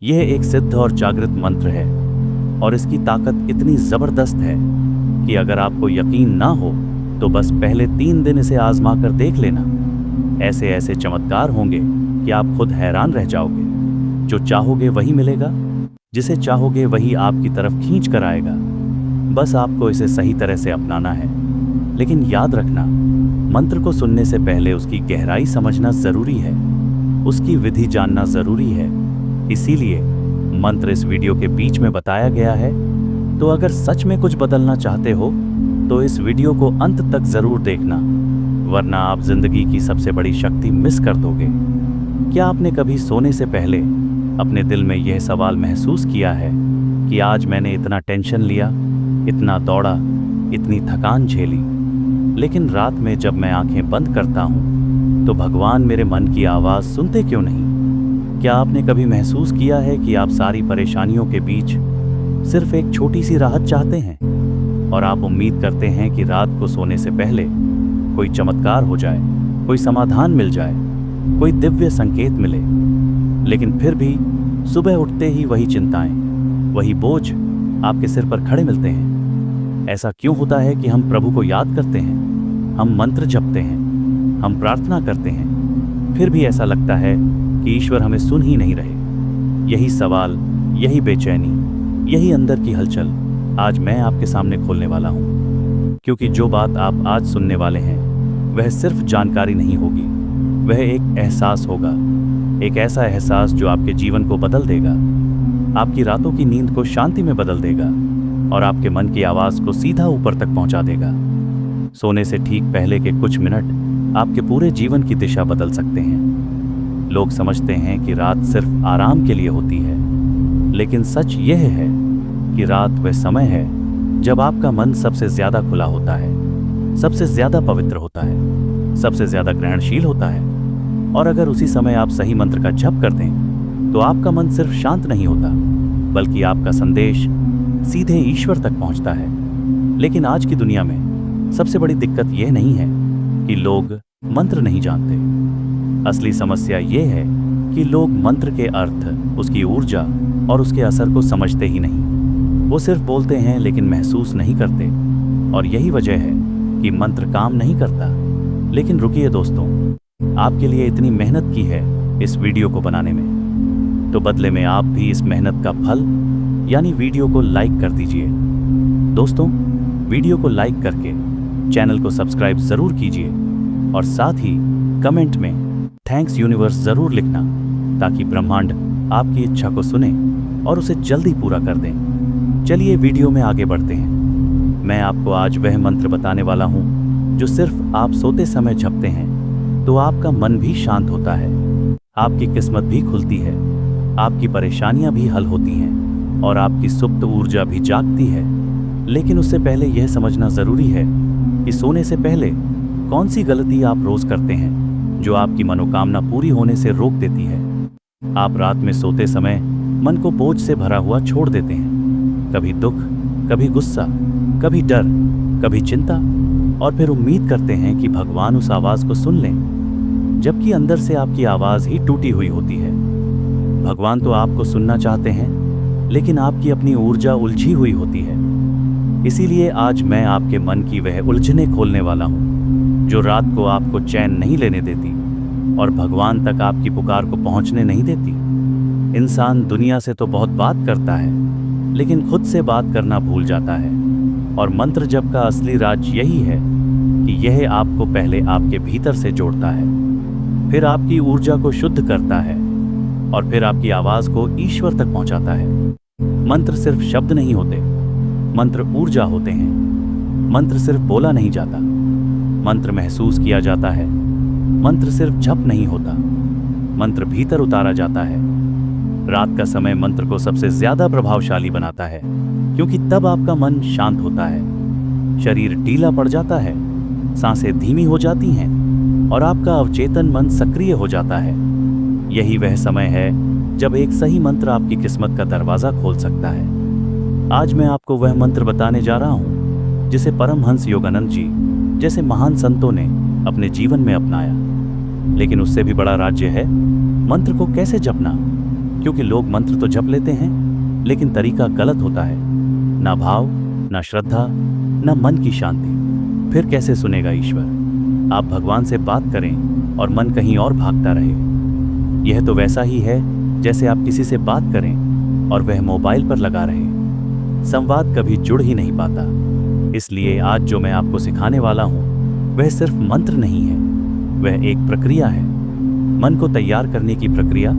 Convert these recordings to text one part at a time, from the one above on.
यह एक सिद्ध और जागृत मंत्र है और इसकी ताकत इतनी जबरदस्त है कि अगर आपको यकीन ना हो तो बस पहले 3 दिन इसे आजमा कर देख लेना। ऐसे ऐसे चमत्कार होंगे कि आप खुद हैरान रह जाओगे। जो चाहोगे वही मिलेगा, जिसे चाहोगे वही आपकी तरफ खींच कर आएगा। बस आपको इसे सही तरह से अपनाना है। लेकिन याद रखना, मंत्र को सुनने से पहले उसकी गहराई समझना जरूरी है, उसकी विधि जानना जरूरी है। इसीलिए मंत्र इस वीडियो के बीच में बताया गया है। तो अगर सच में कुछ बदलना चाहते हो तो इस वीडियो को अंत तक जरूर देखना, वरना आप जिंदगी की सबसे बड़ी शक्ति मिस कर दोगे। क्या आपने कभी सोने से पहले अपने दिल में यह सवाल महसूस किया है कि आज मैंने इतना टेंशन लिया, इतना दौड़ा, इतनी थकान झेली, लेकिन रात में जब मैं आंखें बंद करता हूं तो भगवान मेरे मन की आवाज सुनते क्यों नहीं? क्या आपने कभी महसूस किया है कि आप सारी परेशानियों के बीच सिर्फ एक छोटी सी राहत चाहते हैं और आप उम्मीद करते हैं कि रात को सोने से पहले कोई चमत्कार हो जाए, कोई समाधान मिल जाए, कोई दिव्य संकेत मिले, लेकिन फिर भी सुबह उठते ही वही चिंताएं, वही बोझ आपके सिर पर खड़े मिलते हैं। ऐसा क्यों होता है कि हम प्रभु को याद करते हैं, हम मंत्र जपते हैं, हम प्रार्थना करते हैं, फिर भी ऐसा लगता है कि ईश्वर हमें सुन ही नहीं रहे? यही सवाल, यही बेचैनी, यही अंदर की हलचल आज मैं आपके सामने खोलने वाला हूं। क्योंकि जो बात आप आज सुनने वाले हैं वह सिर्फ जानकारी नहीं होगी, वह एक एहसास होगा, एक ऐसा एहसास जो आपके जीवन को बदल देगा, आपकी रातों की नींद को शांति में बदल देगा और आपके मन की आवाज को सीधा ऊपर तक पहुंचा देगा। सोने से ठीक पहले के कुछ मिनट आपके पूरे जीवन की दिशा बदल सकते हैं। लोग समझते हैं कि रात सिर्फ आराम के लिए होती है, लेकिन सच यह है कि रात वह समय है जब आपका मन सबसे ज्यादा खुला होता है, सबसे ज्यादा पवित्र होता है, सबसे ज्यादा ग्रहणशील होता है। और अगर उसी समय आप सही मंत्र का जप कर दें तो आपका मन सिर्फ शांत नहीं होता, बल्कि आपका संदेश सीधे ईश्वर तक पहुंचता है। लेकिन आज की दुनिया में सबसे बड़ी दिक्कत यह नहीं है कि लोग मंत्र नहीं जानते। असली समस्या यह है कि लोग मंत्र के अर्थ, उसकी ऊर्जा और उसके असर को समझते ही नहीं। वो सिर्फ बोलते हैं लेकिन महसूस नहीं करते। और यही वजह है कि मंत्र काम नहीं करता। लेकिन रुकिए दोस्तों, आपके लिए इतनी मेहनत की है इस वीडियो को बनाने में, तो बदले में आप भी इस मेहनत का फल यानी वीडियो को लाइक कर दीजिए। दोस्तों, वीडियो को लाइक करके चैनल को सब्सक्राइब जरूर कीजिए और साथ ही कमेंट में थैंक्स यूनिवर्स जरूर लिखना, ताकि ब्रह्मांड आपकी इच्छा को सुने और उसे जल्दी पूरा कर दें। चलिए वीडियो में आगे बढ़ते हैं। मैं आपको आज वह मंत्र बताने वाला हूं जो सिर्फ आप सोते समय जपते हैं तो आपका मन भी शांत होता है, आपकी किस्मत भी खुलती है, आपकी परेशानियां भी हल होती हैं और आपकी सुप्त ऊर्जा भी जागती है। लेकिन उससे पहले यह समझना जरूरी है कि सोने से पहले कौन सी गलती आप रोज करते हैं जो आपकी मनोकामना पूरी होने से रोक देती है। आप रात में सोते समय मन को बोझ से भरा हुआ छोड़ देते हैं, कभी दुख, कभी गुस्सा, कभी डर, कभी चिंता, और फिर उम्मीद करते हैं कि भगवान उस आवाज को सुन लें, जबकि अंदर से आपकी आवाज ही टूटी हुई होती है। भगवान तो आपको सुनना चाहते हैं, लेकिन आपकी अपनी ऊर्जा उलझी हुई होती है। इसीलिए आज मैं आपके मन की वह उलझनें खोलने वाला हूं जो रात को आपको चैन नहीं लेने देती और भगवान तक आपकी पुकार को पहुंचने नहीं देती। इंसान दुनिया से तो बहुत बात करता है, लेकिन खुद से बात करना भूल जाता है। और मंत्र जप का असली राज यही है कि यह आपको पहले आपके भीतर से जोड़ता है, फिर आपकी ऊर्जा को शुद्ध करता है और फिर आपकी आवाज को ईश्वर तक पहुंचाता है। मंत्र सिर्फ शब्द नहीं होते, मंत्र ऊर्जा होते हैं। मंत्र सिर्फ बोला नहीं जाता, मंत्र महसूस किया जाता है। मंत्र सिर्फ जप नहीं होता, मंत्र भीतर उतारा जाता है। रात का समय मंत्र को सबसे ज्यादा प्रभावशाली बनाता है, क्योंकि तब आपका मन शांत होता है, शरीर ढीला पड़ जाता है, सांसें धीमी हो जाती हैं और आपका अवचेतन मन सक्रिय हो जाता है। यही वह समय है जब एक सही मंत्र आपकी किस्मत का दरवाजा खोल सकता है। आज मैं आपको वह मंत्र बताने जा रहा हूं जिसे परमहंस योगानंद जी जैसे महान संतों ने अपने जीवन में अपनाया। लेकिन उससे भी बड़ा राज्य है मंत्र को कैसे जपना, क्योंकि लोग मंत्र तो जप लेते हैं, लेकिन तरीका गलत होता है। ना भाव, ना श्रद्धा, ना मन की शांति। फिर कैसे सुनेगा ईश्वर? आप भगवान से बात करें और मन कहीं और भागता रहे। यह तो वैसा ही है जैसे आप किसी से बात करें और वह मोबाइल पर लगा रहे। संवाद कभी जुड़ ही नहीं पाता। इसलिए आज जो मैं आपको सिखाने वाला हूं, वह सिर्फ मंत्र नहीं है, वह एक प्रक्रिया है। मन को तैयार करने की प्रक्रिया,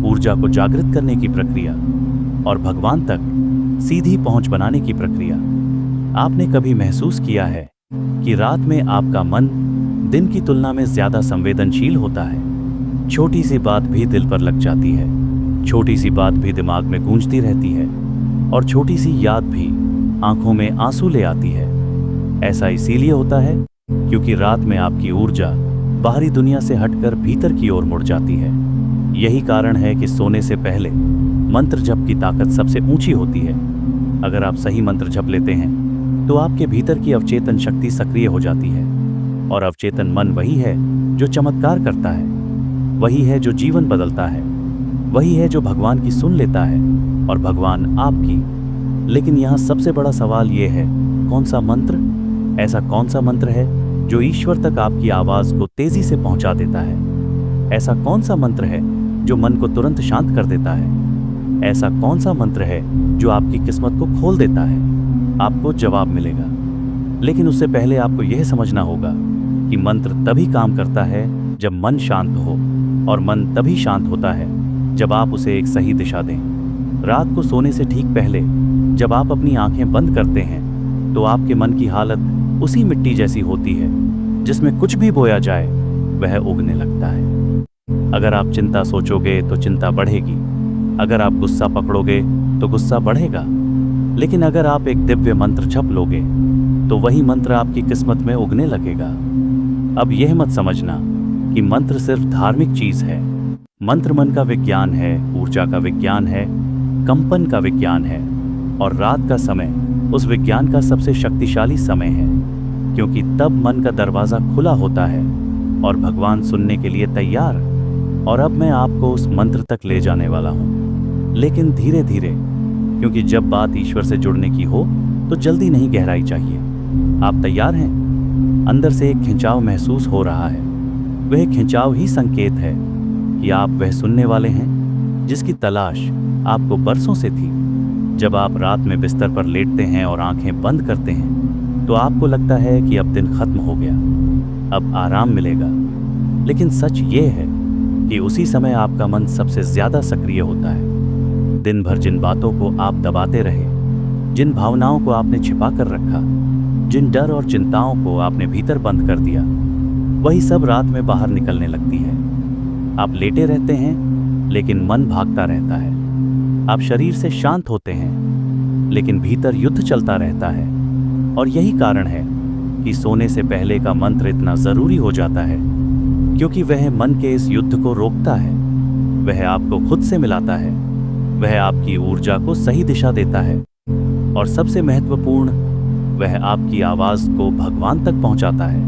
ऊर्जा को जागृत करने की प्रक्रिया और भगवान तक सीधी पहुंच बनाने की प्रक्रिया। आपने कभी महसूस किया है कि रात में आपका मन दिन की तुलना में ज्यादा संवेदनशील होता है? छोटी सी बात भी दिल पर लग जाती है, छोटी सी बात भी दिमाग में गूंजती रहती है और छोटी सी याद भी आंखों में आंसू ले आती है। ऐसा इसीलिए होता है क्योंकि रात में आपकी ऊर्जा बाहरी दुनिया से हटकर भीतर की ओर मुड़ जाती है। यही कारण है कि सोने से पहले मंत्र जप की ताकत सबसे ऊंची होती है। अगर आप सही मंत्र जप लेते हैं तो आपके भीतर की अवचेतन शक्ति सक्रिय हो जाती है और अवचेतन मन वही है जो चमत्कार करता है, वही है जो जीवन बदलता है, वही है जो भगवान की सुन लेता है और भगवान आपकी। लेकिन यहाँ सबसे बड़ा सवाल ये है, कौन सा मंत्र? ऐसा कौन सा मंत्र है जो ईश्वर तक आपकी आवाज को तेजी से पहुंचा देता है? ऐसा कौन सा मंत्र है जो मन को तुरंत शांत कर देता है? ऐसा कौन सा मंत्र है जो आपकी किस्मत को खोल देता है? आपको जवाब मिलेगा, लेकिन उससे पहले आपको यह समझना होगा कि मंत्र तभी काम करता है जब मन शांत हो, और मन तभी शांत होता है जब आप उसे एक सही दिशा दें। रात को सोने से ठीक पहले जब आप अपनी आंखें बंद करते हैं तो आपके मन की हालत उसी मिट्टी जैसी होती है जिसमें कुछ भी बोया जाए वह उगने लगता है। अगर आप चिंता सोचोगे तो चिंता बढ़ेगी, अगर आप गुस्सा पकड़ोगे तो गुस्सा बढ़ेगा, लेकिन अगर आप एक दिव्य मंत्र जप लोगे तो वही मंत्र आपकी किस्मत में उगने लगेगा। अब यह मत समझना कि मंत्र सिर्फ धार्मिक चीज है। मंत्र मन का विज्ञान है, ऊर्जा का विज्ञान है, कंपन का विज्ञान है, और रात का समय उस विज्ञान का सबसे शक्तिशाली समय है, क्योंकि तब मन का दरवाजा खुला होता है और भगवान सुनने के लिए तैयार। और अब मैं आपको उस मंत्र तक ले जाने वाला हूं, लेकिन धीरे धीरे, क्योंकि जब बात ईश्वर से जुड़ने की हो तो जल्दी नहीं, गहराई चाहिए। आप तैयार हैं? अंदर से एक खिंचाव महसूस हो रहा है। वह खिंचाव ही संकेत है कि आप वह सुनने वाले हैं जिसकी तलाश आपको बरसों से थी। जब आप रात में बिस्तर पर लेटते हैं और आंखें बंद करते हैं तो आपको लगता है कि अब दिन खत्म हो गया, अब आराम मिलेगा। लेकिन सच ये है कि उसी समय आपका मन सबसे ज्यादा सक्रिय होता है। दिन भर जिन बातों को आप दबाते रहे, जिन भावनाओं को आपने छिपा कर रखा, जिन डर और चिंताओं को आपने भीतर बंद कर दिया, वही सब रात में बाहर निकलने लगती है। आप लेटे रहते हैं लेकिन मन भागता रहता है। आप शरीर से शांत होते हैं लेकिन भीतर युद्ध चलता रहता है। और यही कारण है कि सोने से पहले का मंत्र इतना जरूरी हो जाता है, क्योंकि वह मन के इस युद्ध को रोकता है, वह आपको खुद से मिलाता है, वह आपकी ऊर्जा को सही दिशा देता है, और सबसे महत्वपूर्ण, वह आपकी आवाज को भगवान तक पहुंचाता है।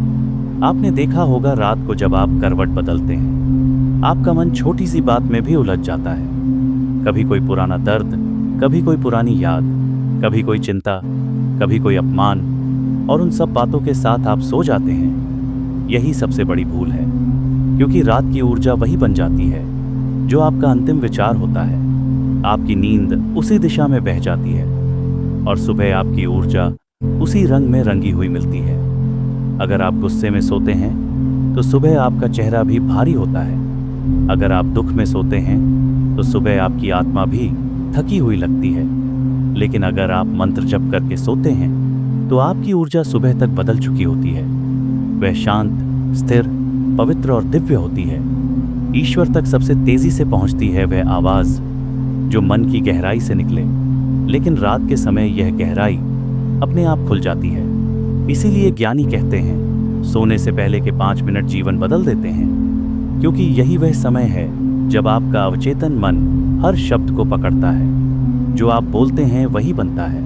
आपने देखा होगा, रात को जब आप करवट बदलते हैं, आपका मन छोटी सी बात में भी उलझ जाता है। कभी कोई पुराना दर्द, कभी कोई पुरानी याद, कभी कोई चिंता, कभी कोई अपमान, और उन सब बातों के साथ आप सो जाते हैं। यही सबसे बड़ी भूल है, क्योंकि रात की ऊर्जा वही बन जाती है जो आपका अंतिम विचार होता है। आपकी नींद उसी दिशा में बह जाती है और सुबह आपकी ऊर्जा उसी रंग में रंगी हुई मिलती है। अगर आप गुस्से में सोते हैं तो सुबह आपका चेहरा भी भारी होता है। अगर आप दुख में सोते हैं तो सुबह आपकी आत्मा भी थकी हुई लगती है। लेकिन अगर आप मंत्र जप करके सोते हैं तो आपकी ऊर्जा सुबह तक बदल चुकी होती है। वह शांत, स्थिर, पवित्र और दिव्य होती है। ईश्वर तक सबसे तेजी से पहुंचती है वह आवाज जो मन की गहराई से निकले। लेकिन रात के समय यह गहराई अपने आप खुल जाती है। इसीलिए ज्ञानी कहते हैं, सोने से पहले के 5 मिनट जीवन बदल देते हैं, क्योंकि यही वह समय है जब आपका अवचेतन मन हर शब्द को पकड़ता है। जो आप बोलते हैं वही बनता है,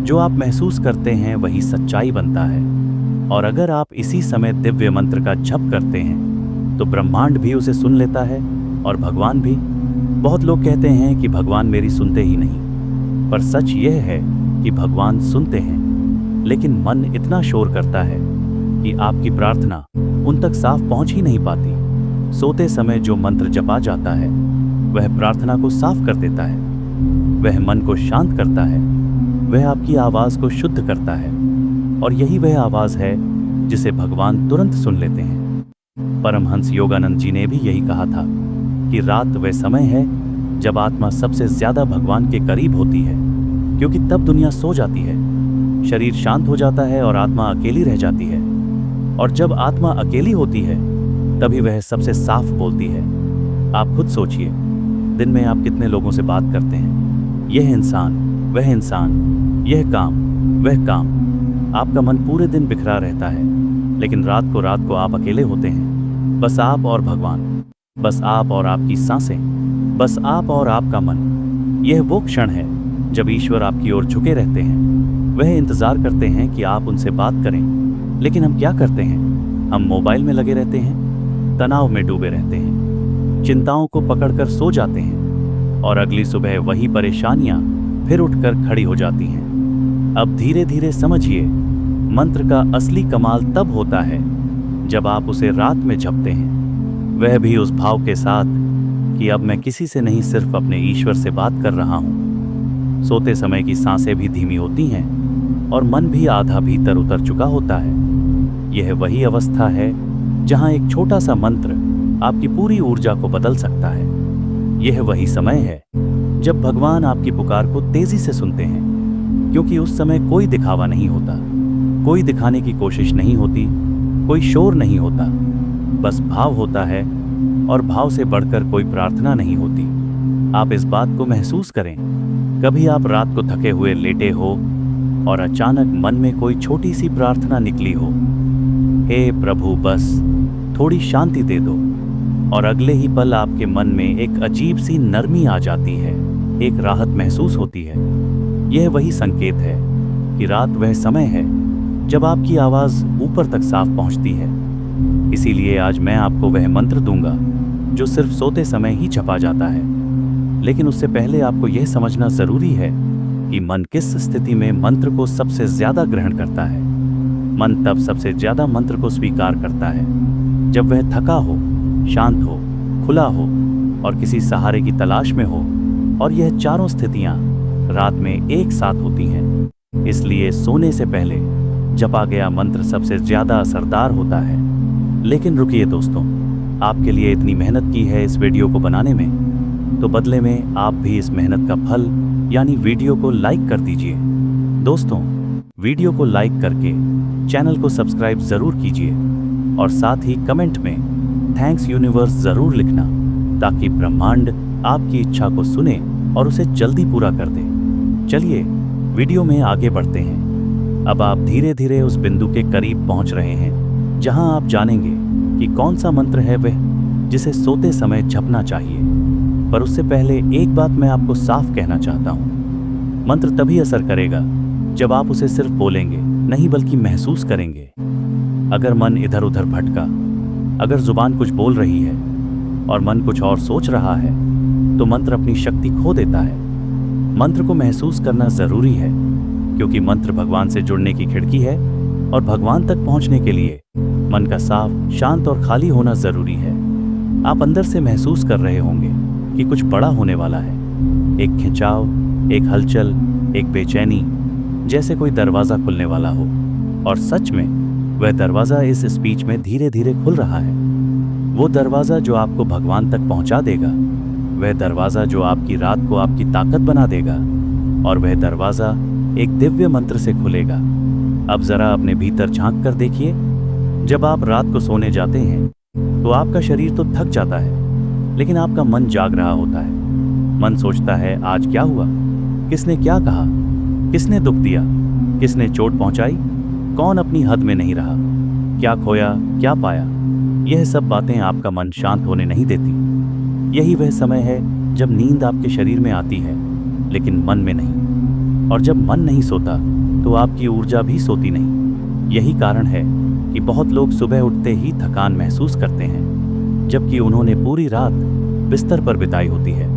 जो आप महसूस करते हैं वही सच्चाई बनता है। और अगर आप इसी समय दिव्य मंत्र का जप करते हैं तो ब्रह्मांड भी उसे सुन लेता है और भगवान भी। बहुत लोग कहते हैं कि भगवान मेरी सुनते ही नहीं, पर सच यह है कि भगवान सुनते हैं, लेकिन मन इतना शोर करता है कि आपकी प्रार्थना उन तक साफ पहुंच ही नहीं पाती। सोते समय जो मंत्र जपा जाता है वह प्रार्थना को साफ कर देता है, वह मन को शांत करता है, वह आपकी आवाज को शुद्ध करता है, और यही वह आवाज है जिसे भगवान तुरंत सुन लेते हैं। परमहंस योगानंद जी ने भी यही कहा था कि रात वह समय है जब आत्मा सबसे ज्यादा भगवान के करीब होती है, क्योंकि तब दुनिया सो जाती है, शरीर शांत हो जाता है और आत्मा अकेली रह जाती है। और जब आत्मा अकेली होती है तभी वह सबसे साफ बोलती है। आप खुद सोचिए, दिन में आप कितने लोगों से बात करते हैं, यह इंसान, वह इंसान, यह काम, वह काम। आपका मन पूरे दिन बिखरा रहता है, लेकिन रात को आप अकेले होते हैं। बस आप और भगवान, बस आप और आपकी सांसें, बस आप और आपका मन। यह वो क्षण है जब ईश्वर आपकी ओर झुके रहते हैं। वह इंतजार करते हैं कि आप उनसे बात करें, लेकिन हम क्या करते हैं? हम मोबाइल में लगे रहते हैं, तनाव में डूबे रहते हैं, चिंताओं को पकड़कर सो जाते हैं, और अगली सुबह वही परेशानियां फिर उठकर खड़ी हो जाती हैं। अब धीरे धीरे समझिए, मंत्र का असली कमाल तब होता है जब आप उसे रात में जपते हैं, वह भी उस भाव के साथ कि अब मैं किसी से नहीं, सिर्फ अपने ईश्वर से बात कर रहा हूं। सोते समय की सांसें भी धीमी होती हैं और मन भी आधा भीतर उतर चुका होता है। यह वही अवस्था है जहां एक छोटा सा मंत्र आपकी पूरी ऊर्जा को बदल सकता है। यह वही समय है जब भगवान आपकी पुकार को तेजी से सुनते हैं, क्योंकि उस समय कोई दिखावा नहीं होता, कोई दिखाने की कोशिश नहीं होती, कोई शोर नहीं होता, बस भाव होता है, और भाव से बढ़कर कोई प्रार्थना नहीं होती। आप इस बात को महसूस करें, कभी आप रात को थके हुए लेटे हो और अचानक मन में कोई छोटी सी प्रार्थना निकली हो, हे प्रभु बस थोड़ी शांति दे दो, और अगले ही पल आपके मन में एक अजीब सी नरमी आ जाती है, एक राहत महसूस होती है। यह वही संकेत है कि रात वह समय है जब आपकी आवाज ऊपर तक साफ पहुंचती है। इसीलिए आज मैं आपको वह मंत्र दूंगा जो सिर्फ सोते समय ही जपा जाता है, लेकिन उससे पहले आपको यह समझना जरूरी है कि मन किस स्थिति में मंत्र को सबसे ज्यादा ग्रहण करता है। मन तब सबसे ज्यादा मंत्र को स्वीकार करता है जब वह थका हो, शांत हो, खुला हो और किसी सहारे की तलाश में हो, और यह चारों स्थितियां रात में एक साथ होती हैं। इसलिए सोने से पहले जपा गया मंत्र सबसे ज्यादा असरदार होता है। लेकिन रुकिए दोस्तों, आपके लिए इतनी मेहनत की है इस वीडियो को बनाने में, तो बदले में आप भी इस मेहनत का फल यानी वीडियो को लाइक कर दीजिए। दोस्तों, वीडियो को लाइक करके चैनल को सब्सक्राइब जरूर कीजिए, और साथ ही कमेंट में थैंक्स यूनिवर्स जरूर लिखना, ताकि ब्रह्मांड आपकी इच्छा को सुने और उसे जल्दी पूरा कर दे। चलिए वीडियो में आगे बढ़ते हैं। अब आप धीरे धीरे उस बिंदु के करीब पहुंच रहे हैं जहां आप जानेंगे कि कौन सा मंत्र है वह जिसे सोते समय जपना चाहिए। पर उससे पहले एक बात मैं आपको साफ कहना चाहता हूं, मंत्र तभी असर करेगा जब आप उसे सिर्फ बोलेंगे नहीं, बल्कि महसूस करेंगे। अगर मन इधर उधर भटका, अगर जुबान कुछ बोल रही है और मन कुछ और सोच रहा है, तो मंत्र अपनी शक्ति खो देता है। मंत्र को महसूस करना जरूरी है, क्योंकि मंत्र भगवान से जुड़ने की खिड़की है, और भगवान तक पहुंचने के लिए मन का साफ, शांत और खाली होना जरूरी है। आप अंदर से महसूस कर रहे होंगे कि कुछ बड़ा होने वाला है, एक खिंचाव, एक हलचल, एक बेचैनी, जैसे कोई दरवाजा खुलने वाला हो। और सच में वह दरवाजा इस स्पीच में धीरे धीरे खुल रहा है। वो दरवाजा जो आपको भगवान तक पहुंचा देगा, वह दरवाजा जो आपकी रात को आपकी ताकत बना देगा, और वह दरवाजा एक दिव्य मंत्र से खुलेगा। अब जरा अपने भीतर झांक कर देखिए। जब आप रात को सोने जाते हैं तो आपका शरीर तो थक जाता है, लेकिन आपका मन जाग रहा होता है। मन सोचता है, आज क्या हुआ, किसने क्या कहा, किसने दुख दिया, किसने चोट पहुंचाई, कौन अपनी हद में नहीं रहा, क्या खोया, क्या पाया। यह सब बातें आपका मन शांत होने नहीं देती। यही वह समय है जब नींद आपके शरीर में आती है, लेकिन मन में नहीं। और जब मन नहीं सोता तो आपकी ऊर्जा भी सोती नहीं। यही कारण है कि बहुत लोग सुबह उठते ही थकान महसूस करते हैं, जबकि उन्होंने पूरी रात बिस्तर पर बिताई होती है।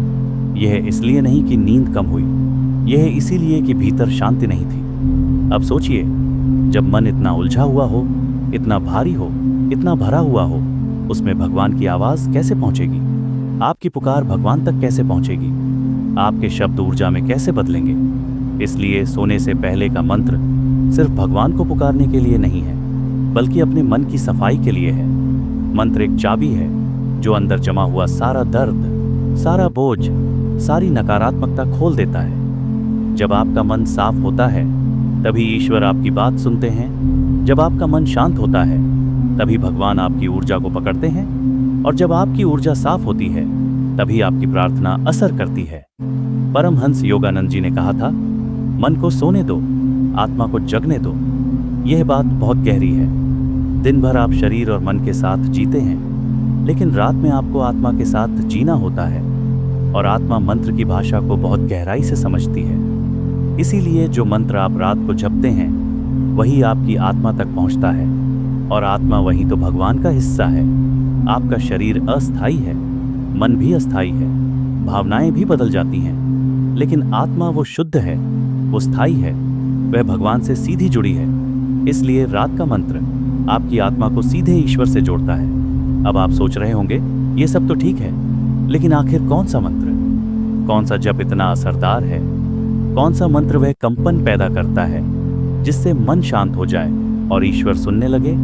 यह इसलिए नहीं कि नींद कम हुई, यह इसीलिए कि भीतर शांति नहीं थी। अब सोचिए, जब मन इतना उलझा हुआ हो, इतना भारी हो, इतना भरा हुआ हो, उसमें भगवान की आवाज कैसे पहुंचेगी? आपकी पुकार भगवान तक कैसे पहुंचेगी? आपके शब्द ऊर्जा में कैसे बदलेंगे? इसलिए सोने से पहले का मंत्र सिर्फ भगवान को पुकारने के लिए नहीं है, बल्कि अपने मन की सफाई के लिए है। मंत्र एक चाबी है जो अंदर जमा हुआ सारा दर्द, सारा बोझ, सारी नकारात्मकता खोल देता है। जब आपका मन साफ होता है तभी ईश्वर आपकी बात सुनते हैं। जब आपका मन शांत होता है तभी भगवान आपकी ऊर्जा को पकड़ते हैं। और जब आपकी ऊर्जा साफ होती है तभी आपकी प्रार्थना असर करती है। परमहंस योगानंद जी ने कहा था, मन को सोने दो, आत्मा को जगने दो। यह बात बहुत गहरी है। दिन भर आप शरीर और मन के साथ जीते हैं, लेकिन रात में आपको आत्मा के साथ जीना होता है। और आत्मा मंत्र की भाषा को बहुत गहराई से समझती है। इसीलिए जो मंत्र आप रात को जपते हैं वही आपकी आत्मा तक पहुंचता है, और आत्मा वही तो भगवान का हिस्सा है। आपका शरीर अस्थायी है, मन भी अस्थायी है, भावनाएं भी बदल जाती हैं, लेकिन आत्मा वो शुद्ध है, वो स्थायी है, वह भगवान से सीधी जुड़ी है। इसलिए रात का मंत्र आपकी आत्मा को सीधे ईश्वर से जोड़ता है। अब आप सोच रहे होंगे, ये सब तो ठीक है, लेकिन आखिर कौन सा मंत्र, कौन सा जप इतना असरदार है? कौन सा मंत्र वह कंपन पैदा करता है जिससे मन शांत हो जाए और ईश्वर सुनने लगे?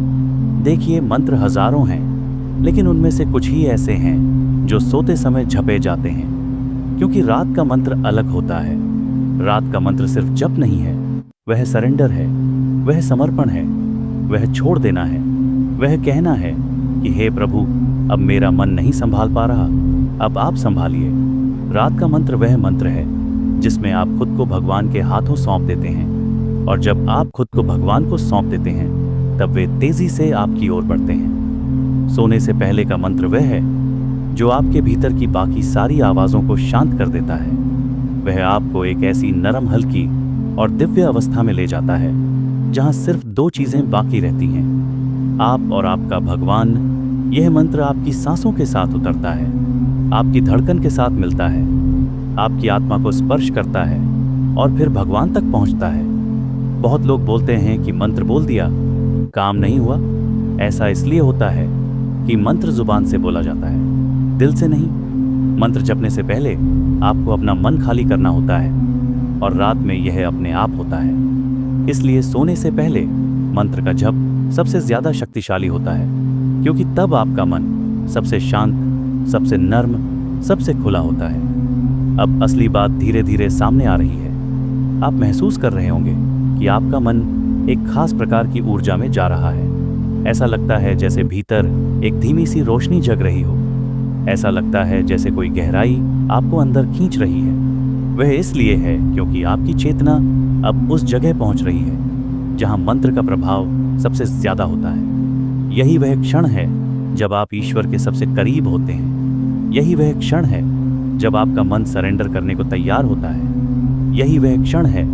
देखिए, मंत्र हजारों हैं, लेकिन उनमें से कुछ ही ऐसे हैं जो सोते समय जपे जाते हैं, क्योंकि रात का मंत्र अलग होता है। रात का मंत्र सिर्फ जप नहीं है, वह सरेंडर है, वह समर्पण है, वह छोड़ देना है, वह कहना है कि हे प्रभु, अब मेरा मन नहीं संभाल पा रहा, अब आप संभालिए। रात का मंत्र वह मंत्र है जिसमें आप खुद को भगवान के हाथों सौंप देते हैं, और जब आप खुद को भगवान को सौंप देते हैं तब वे तेजी से आपकी ओर बढ़ते हैं। सोने से पहले का मंत्र वह है जो आपके भीतर की बाकी सारी आवाजों को शांत कर देता है। वह आपको एक ऐसी नरम, हल्की और दिव्य अवस्था में ले जाता है जहां सिर्फ दो चीजें बाकी रहती हैं, आप और आपका भगवान। यह मंत्र आपकी सांसों के साथ उतरता है, आपकी धड़कन के साथ मिलता है, आपकी आत्मा को स्पर्श करता है और फिर भगवान तक पहुंचता है। बहुत लोग बोलते हैं कि मंत्र बोल दिया, काम नहीं हुआ। ऐसा इसलिए होता है कि मंत्र जुबान से बोला जाता है, दिल से नहीं। मंत्र जपने से पहले आपको अपना मन खाली करना होता है, और रात में यह अपने आप होता है। इसलिए सोने से पहले मंत्र का जप सबसे ज्यादा शक्तिशाली होता है, क्योंकि तब आपका मन सबसे शांत, सबसे नर्म, सबसे खुला होता है। अब असली बात धीरे धीरे सामने आ रही है। आप महसूस कर रहे होंगे कि आपका मन एक खास प्रकार की ऊर्जा में जा रहा है। ऐसा लगता है जैसे भीतर एक धीमी सी रोशनी जग रही हो। ऐसा लगता है जैसे कोई गहराई आपको अंदर खींच रही है। वह इसलिए है क्योंकि आपकी चेतना अब उस जगह पहुंच रही है जहां मंत्र का प्रभाव सबसे ज्यादा होता है। यही वह क्षण है जब आप ईश्वर के सबसे करीब होते हैं। यही वह क्षण है जब आपका मन सरेंडर करने को तैयार होता है। यही वह क्षण है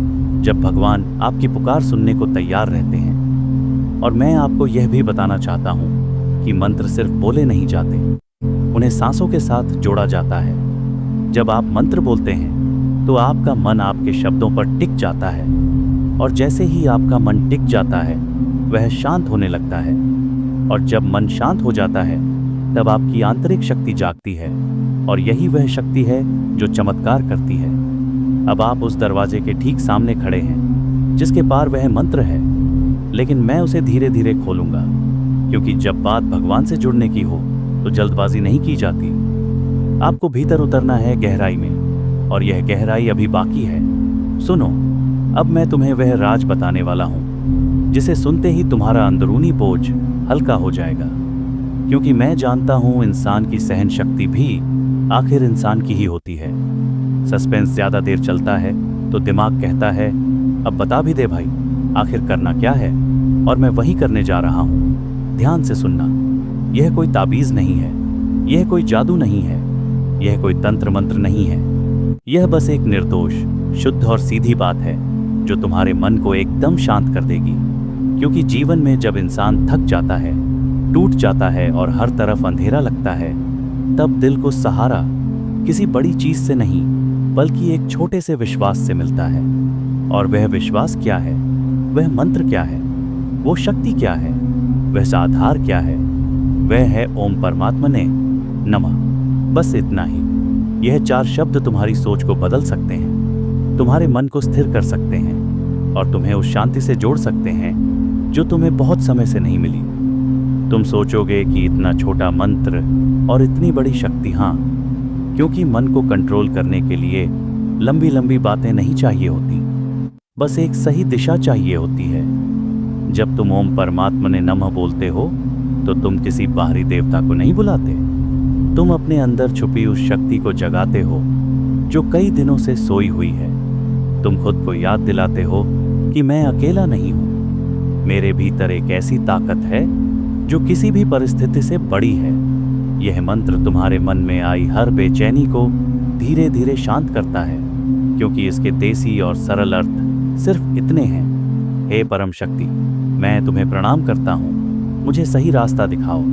जब भगवान आपकी पुकार सुनने को तैयार रहते हैं। और मैं आपको यह भी बताना चाहता हूं कि मंत्र सिर्फ बोले नहीं जाते, उन्हें सांसों के साथ जोड़ा जाता है। जब आप मंत्र बोलते हैं तो आपका मन आपके शब्दों पर टिक जाता है, और जैसे ही आपका मन टिक जाता है वह शांत होने लगता है। और जब मन शांत हो जाता है तब आपकी आंतरिक शक्ति जागती है, और यही वह शक्ति है जो चमत्कार करती है। अब आप उस दरवाजे के ठीक सामने खड़े हैं जिसके पार वह मंत्र है, लेकिन मैं उसे धीरे धीरे खोलूंगा, क्योंकि जब बात भगवान से जुड़ने की हो तो जल्दबाजी नहीं की जाती। आपको भीतर उतरना है गहराई में, और यह गहराई अभी बाकी है। सुनो, अब मैं तुम्हें वह राज बताने वाला हूं जिसे सुनते ही तुम्हारा अंदरूनी बोझ हल्का हो जाएगा, क्योंकि मैं जानता हूं इंसान की सहन शक्ति भी आखिर इंसान की ही होती है। सस्पेंस ज्यादा देर चलता है तो दिमाग कहता है, अब बता भी दे भाई, आखिर करना क्या है? और मैं वही करने जा रहा हूं। ध्यान से सुनना, यह कोई ताबीज नहीं है, यह कोई जादू नहीं है, यह कोई तंत्र मंत्र नहीं है। यह बस एक निर्दोष, शुद्ध और सीधी बात है जो तुम्हारे मन को एकदम शांत कर देगी। क्योंकि जीवन में जब इंसान थक जाता है, टूट जाता है और हर तरफ अंधेरा लगता है, तब दिल को सहारा, किसी बड़ी चीज से नहीं, बल्कि एक छोटे से विश्वास से मिलता है। और वह विश्वास क्या है, वह मंत्र क्या है, वो शक्ति क्या है, वह आधार क्या है? वह है ओम परमात्मने नमः। बस इतना ही। यह 4 शब्द तुम्हारी सोच को बदल सकते हैं, तुम्हारे मन को स्थिर कर सकते हैं और तुम्हें उस शांति से जोड़ सकते हैं जो तुम्हें बहुत समय से नहीं मिली। तुम सोचोगे कि इतना छोटा मंत्र और इतनी बड़ी शक्ति। हाँ, क्योंकि मन को कंट्रोल करने के लिए लंबी लंबी बातें नहीं चाहिए होती, बस एक सही दिशा चाहिए होती है। जब तुम ओम परमात्मने नमः बोलते हो तो तुम किसी बाहरी देवता को नहीं बुलाते, तुम अपने अंदर छुपी उस शक्ति को जगाते हो जो कई दिनों से सोई हुई है। तुम खुद को याद दिलाते हो कि मैं अकेला नहीं हूं, मेरे भीतर एक ऐसी ताकत है जो किसी भी परिस्थिति से बड़ी है। यह मंत्र तुम्हारे मन में आई हर बेचैनी को धीरे धीरे शांत करता है, क्योंकि इसके देसी और सरल अर्थ सिर्फ इतने हैं। हे परम शक्ति, मैं तुम्हें प्रणाम करता हूँ, मुझे सही रास्ता दिखाओ।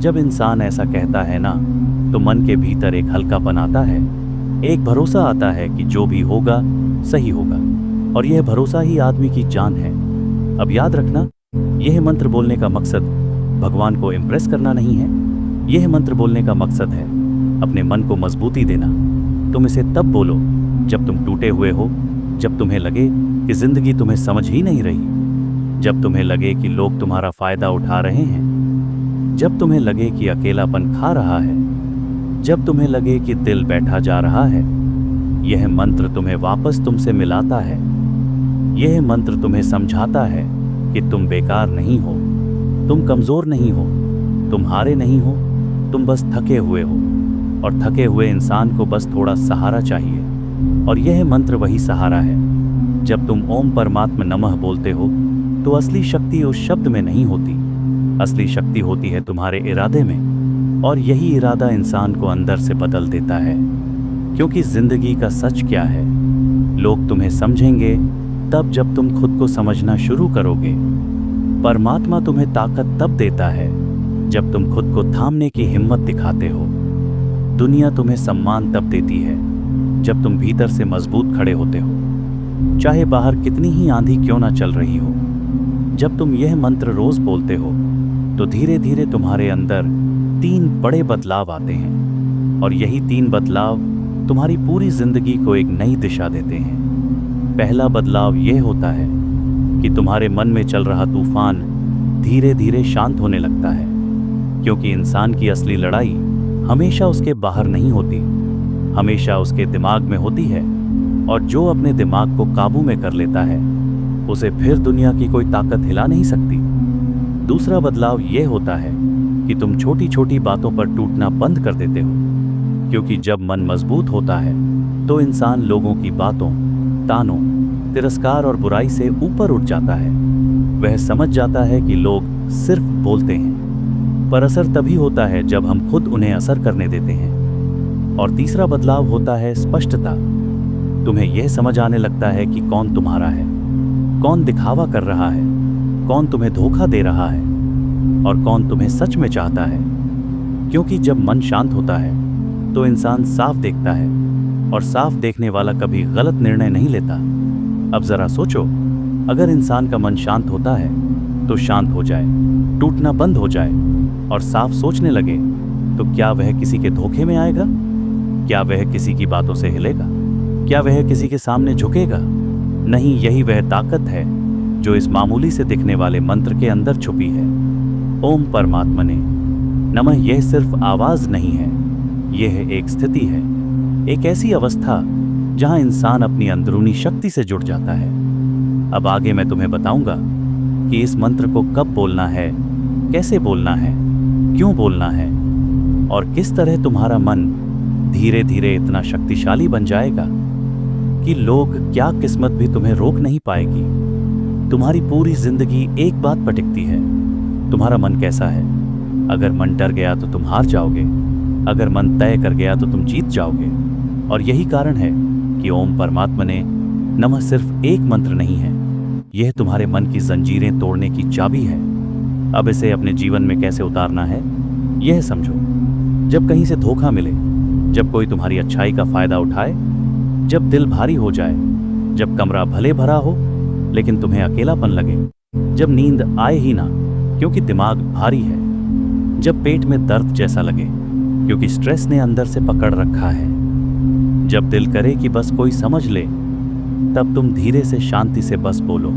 जब इंसान ऐसा कहता है ना, तो मन के भीतर एक हल्कापन आता है, एक भरोसा आता है कि जो भी होगा सही होगा, और यह भरोसा ही आदमी की जान है। अब याद रखना, यह मंत्र बोलने का मकसद भगवान को इम्प्रेस करना नहीं है। यह मंत्र बोलने का मकसद है अपने मन को मजबूती देना। तुम इसे तब बोलो जब तुम टूटे हुए हो, जब तुम्हें लगे कि जिंदगी तुम्हें समझ ही नहीं रही, जब तुम्हें लगे कि लोग तुम्हारा फायदा उठा रहे हैं, जब तुम्हें लगे कि अकेलापन खा रहा है, जब तुम्हें लगे कि दिल बैठा जा रहा है। यह मंत्र तुम्हें वापस तुमसे मिलाता है। यह मंत्र तुम्हें समझाता है कि तुम बेकार नहीं हो, तुम कमजोर नहीं हो, तुम हारे नहीं हो, तुम बस थके हुए हो। और थके हुए इंसान को बस थोड़ा सहारा चाहिए, और यह मंत्र वही सहारा है। जब तुम ओम परमात्मा नमः बोलते हो तो असली शक्ति उस शब्द में नहीं होती, असली शक्ति होती है तुम्हारे इरादे में। और यही इरादा इंसान को अंदर से बदल देता है। क्योंकि जिंदगी का सच क्या है, लोग तुम्हें समझेंगे तब जब तुम खुद को समझना शुरू करोगे। परमात्मा तुम्हें ताकत तब देता है जब तुम खुद को थामने की हिम्मत दिखाते हो। दुनिया तुम्हें सम्मान तब देती है जब तुम भीतर से मजबूत खड़े होते हो, चाहे बाहर कितनी ही आंधी क्यों ना चल रही हो। जब तुम यह मंत्र रोज बोलते हो तो धीरे धीरे तुम्हारे अंदर 3 बड़े बदलाव आते हैं, और यही 3 बदलाव तुम्हारी पूरी जिंदगी को एक नई दिशा देते हैं। पहला बदलाव यह होता है कि तुम्हारे मन में चल रहा तूफान धीरे धीरे शांत होने लगता है, क्योंकि इंसान की असली लड़ाई हमेशा उसके बाहर नहीं होती, हमेशा उसके दिमाग में होती है। और जो अपने दिमाग को काबू में कर लेता है, उसे फिर दुनिया की कोई ताकत हिला नहीं सकती। दूसरा बदलाव यह होता है कि तुम छोटी छोटी बातों पर टूटना बंद कर देते हो, क्योंकि जब मन मजबूत होता है तो इंसान लोगों की बातों, तानों, तिरस्कार और बुराई से ऊपर उठ जाता है। वह समझ जाता है कि लोग सिर्फ बोलते हैं, पर असर तभी होता है जब हम खुद उन्हें असर करने देते हैं। और तीसरा बदलाव होता है स्पष्टता। तुम्हें यह समझ आने लगता है कि कौन तुम्हारा है, कौन दिखावा कर रहा है, कौन तुम्हें धोखा दे रहा है, और कौन तुम्हें सच में चाहता है। क्योंकि जब मन शांत होता है तो इंसान साफ देखता है, और साफ देखने वाला कभी गलत निर्णय नहीं लेता। अब जरा सोचो, अगर इंसान का मन शांत होता है तो शांत हो जाए, टूटना बंद हो जाए और साफ सोचने लगे, तो क्या वह किसी के धोखे में आएगा? क्या वह किसी की बातों से हिलेगा? क्या वह किसी के सामने झुकेगा? नहीं, यही वह ताकत है जो इस मामूली से दिखने वाले मंत्र के अंदर छुपी है। ओम परमात्मने नमः यह सिर्फ आवाज नहीं है, यह एक स्थिति है, एक ऐसी अवस्था जहां इंसान अपनी अंदरूनी शक्ति से जुड़ जाता है। अब आगे मैं तुम्हें बताऊंगा कि इस मंत्र को कब बोलना है, कैसे बोलना है, क्यों बोलना है, और किस तरह तुम्हारा मन धीरे धीरे इतना शक्तिशाली बन जाएगा कि लोग क्या किस्मत भी तुम्हें रोक नहीं पाएगी। तुम्हारी पूरी जिंदगी एक बात पर टिकती है, तुम्हारा मन कैसा है। अगर मन डर गया तो तुम हार जाओगे, अगर मन तय कर गया तो तुम जीत जाओगे। और यही कारण है कि ओम परमात्मने नमः सिर्फ एक मंत्र नहीं है, यह तुम्हारे मन की जंजीरें तोड़ने की चाबी है। अब इसे अपने जीवन में कैसे उतारना है, यह समझो। जब कहीं से धोखा मिले, जब कोई तुम्हारी अच्छाई का फायदा उठाए, जब दिल भारी हो जाए, जब कमरा भले भरा हो लेकिन तुम्हें अकेलापन लगे, जब नींद आए ही ना क्योंकि दिमाग भारी है, जब पेट में दर्द जैसा लगे क्योंकि स्ट्रेस ने अंदर से पकड़ रखा है, जब दिल करे कि बस कोई समझ ले, तब तुम धीरे से शांति से बस बोलो,